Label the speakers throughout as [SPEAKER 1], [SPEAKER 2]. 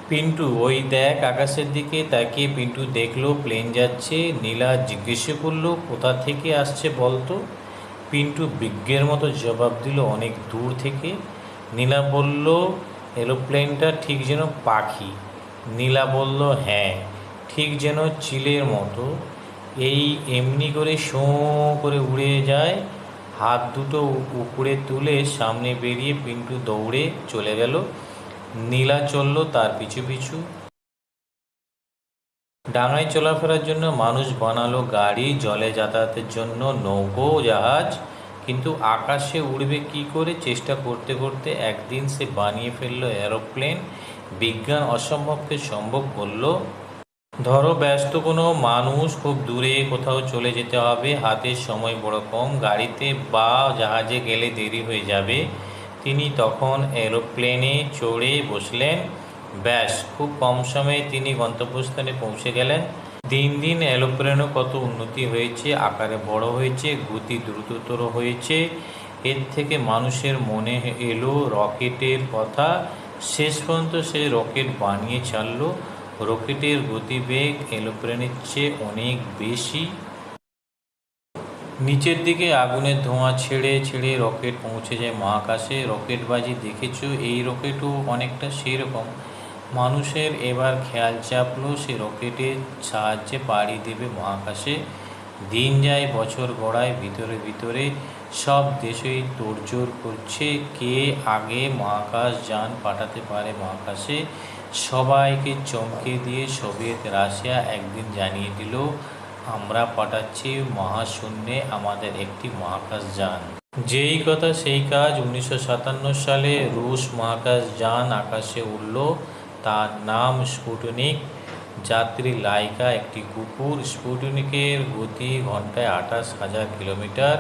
[SPEAKER 1] পিন্টু, ওই দেখ আকাশের দিকে তাকিয়ে পিন্টু দেখলো প্লেন যাচ্ছে। নীলা জিজ্ঞেস করলো, কোথা থেকে আসছে বলতো? পিন্টু বিজ্ঞের মতো জবাব দিল, অনেক দূর থেকে। নীলা বলল, এরোপ্লেনটা ঠিক যেন পাখি। নীলা বলল, হ্যাঁ, ঠিক যেন চিলের মতো। এই এমনি করে শোঁ করে উড়ে যায়। হাত দুটো উপরে তুলে সামনে বেরিয়ে পিন্টু দৌড়ে চলে গেল। নীলা চলল তার পিছু পিছু। ডাঙায় চলাফেরার জন্য মানুষ বানালো গাড়ি, জলে যাতায়াতের জন্য নৌকো জাহাজ, কিন্তু আকাশে উড়বে কি করে চেষ্টা করতে করতে একদিন সে বানিয়ে ফেললো এরোপ্লেন। বিজ্ঞান অসম্ভবকে সম্ভব করলো। ধরো ব্যস্ত কোনো মানুষ, খুব দূরে কোথাও চলে যেতে হবে, হাতের সময় বড় কম, গাড়িতে বা জাহাজে গেলে দেরি হয়ে যাবে। তিনি তখন এরোপ্লেনে চড়ে বসলেন। ব্যাস, খুব কম সময়ে তিনি গন্তব্যস্থানে পৌঁছে গেলেন। দিন দিন এরোপ্লেনও কত উন্নতি হয়েছে, আকারে বড় হয়েছে, গতি দ্রুততর হয়েছে। এর থেকে মানুষের মনে এলো রকেটের কথা। শেষ পর্যন্ত সে রকেট বানিয়ে ছাড়লো। রকেটের গতিবেগ এরোপ্লেনের চেয়ে অনেক বেশি। নিচের দিকে আগুনের ধোঁয়া ছেড়ে ছেড়ে রকেট পৌঁছে যায় মহাকাশে। রকেটবাজি দেখেছো? এই রকেটও অনেকটা সেই রকম। মানুষের এবার খেয়াল চাপলো, সে রকেটের সাহায্যে পাড়ি দেবে মহাকাশে। দিন যায়, বছর গড়ায়, ভিতরে ভিতরে সব দেশই তোড়জোড় করছে কে আগে মহাকাশ যান পাঠাতে পারে মহাকাশে। সবাইকে চমকে দিয়ে সোভিয়েত রাশিয়া একদিন জানিয়ে দিল, আমরা পাঠাচ্ছি মহাশূন্যে আমাদের একটি মহাকাশ যান। যেই কথা সেই কাজ। 1957 সালে রুশ মহাকাশ যান আকাশে উড়ল। তার নাম স্পুটনিক। যাত্রী লাইকা, একটি কুকুর। স্পুটনিকের গতি ঘন্টায় 28,000 কিলোমিটার।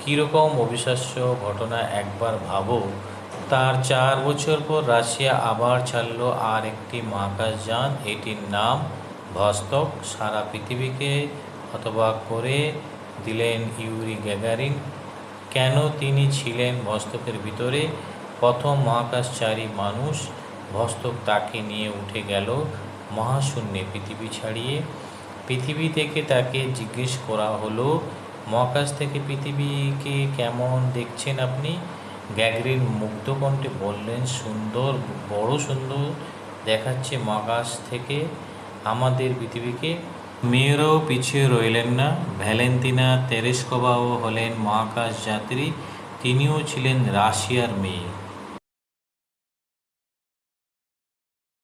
[SPEAKER 1] কীরকম অবিশ্বাস্য ঘটনা একবার ভাবো। তার 4 বছর পর রাশিয়া আবার ছাড়ল আর একটি মহাকাশ যান, এটির নাম ভস্তক। সারা পৃথিবীকে হতবাক করে দিলেন ইউরি গ্যাগারিন। কেন তিনি ছিলেন ভস্তকের ভিতরে? প্রথম মহাকাশচারী মানুষ। ভস্তক তাকে নিয়ে উঠে গেল মহাশূন্যে পৃথিবী ছাড়িয়ে। পৃথিবী থেকে তাকে জিজ্ঞেস করা হলো, মহাকাশ থেকে পৃথিবীকে কেমন দেখছেন আপনি? গ্যাগরিন মুগ্ধ কণ্ঠে বললেন, সুন্দর, বড় সুন্দর দেখাচ্ছে মহাকাশ থেকে আমাদের পৃথিবীকে। মেয়েরাও পিছিয়ে রইলেন না। ভ্যালেন্তিনা তেরেস্কোভাও হলেন মহাকাশ যাত্রী। তিনিও ছিলেন রাশিয়ার মেয়ে।